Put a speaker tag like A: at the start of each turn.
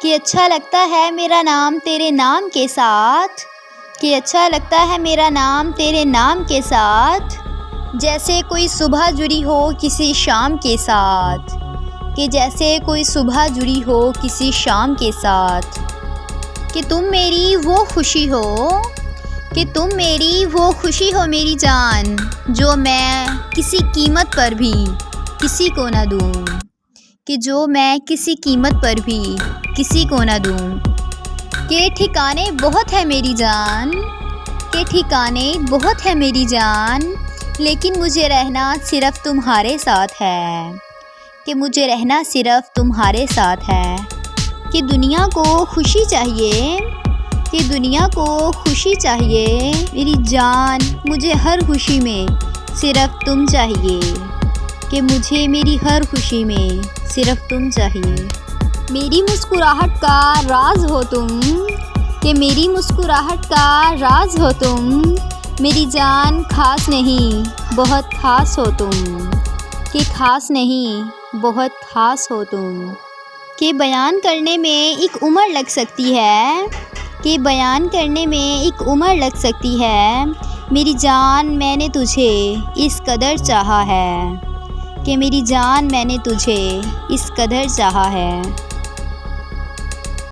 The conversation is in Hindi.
A: कि अच्छा लगता है मेरा नाम तेरे नाम के साथ, कि अच्छा लगता है मेरा नाम तेरे नाम के साथ, जैसे कोई सुबह जुड़ी हो किसी शाम के साथ, कि जैसे कोई सुबह जुड़ी हो किसी शाम के साथ, कि तुम मेरी वो खुशी हो, कि तुम मेरी वो खुशी हो मेरी जान, जो मैं किसी कीमत पर भी किसी को ना दूँ, कि जो मैं किसी कीमत पर भी किसी को ना दूँ। के ठिकाने बहुत है मेरी जान, के ठिकाने बहुत है मेरी जान, लेकिन मुझे रहना सिर्फ़ तुम्हारे साथ है, कि मुझे रहना सिर्फ़ तुम्हारे साथ है। कि दुनिया को खुशी चाहिए, कि दुनिया को खुशी चाहिए मेरी जान, मुझे हर खुशी में सिर्फ़ तुम चाहिए, कि मुझे मेरी हर खुशी में सिर्फ़ तुम चाहिए। मेरी मुस्कुराहट का राज हो तुम, कि मेरी मुस्कुराहट का राज हो तुम, मेरी जान ख़ास नहीं बहुत ख़ास हो तुम, कि ख़ास नहीं बहुत ख़ास हो तुम। कि बयान करने में एक उम्र लग सकती है, कि बयान करने में एक उम्र लग सकती है, मेरी जान मैंने तुझे इस कदर चाहा है, कि मेरी जान मैंने तुझे इस कदर चाहा है।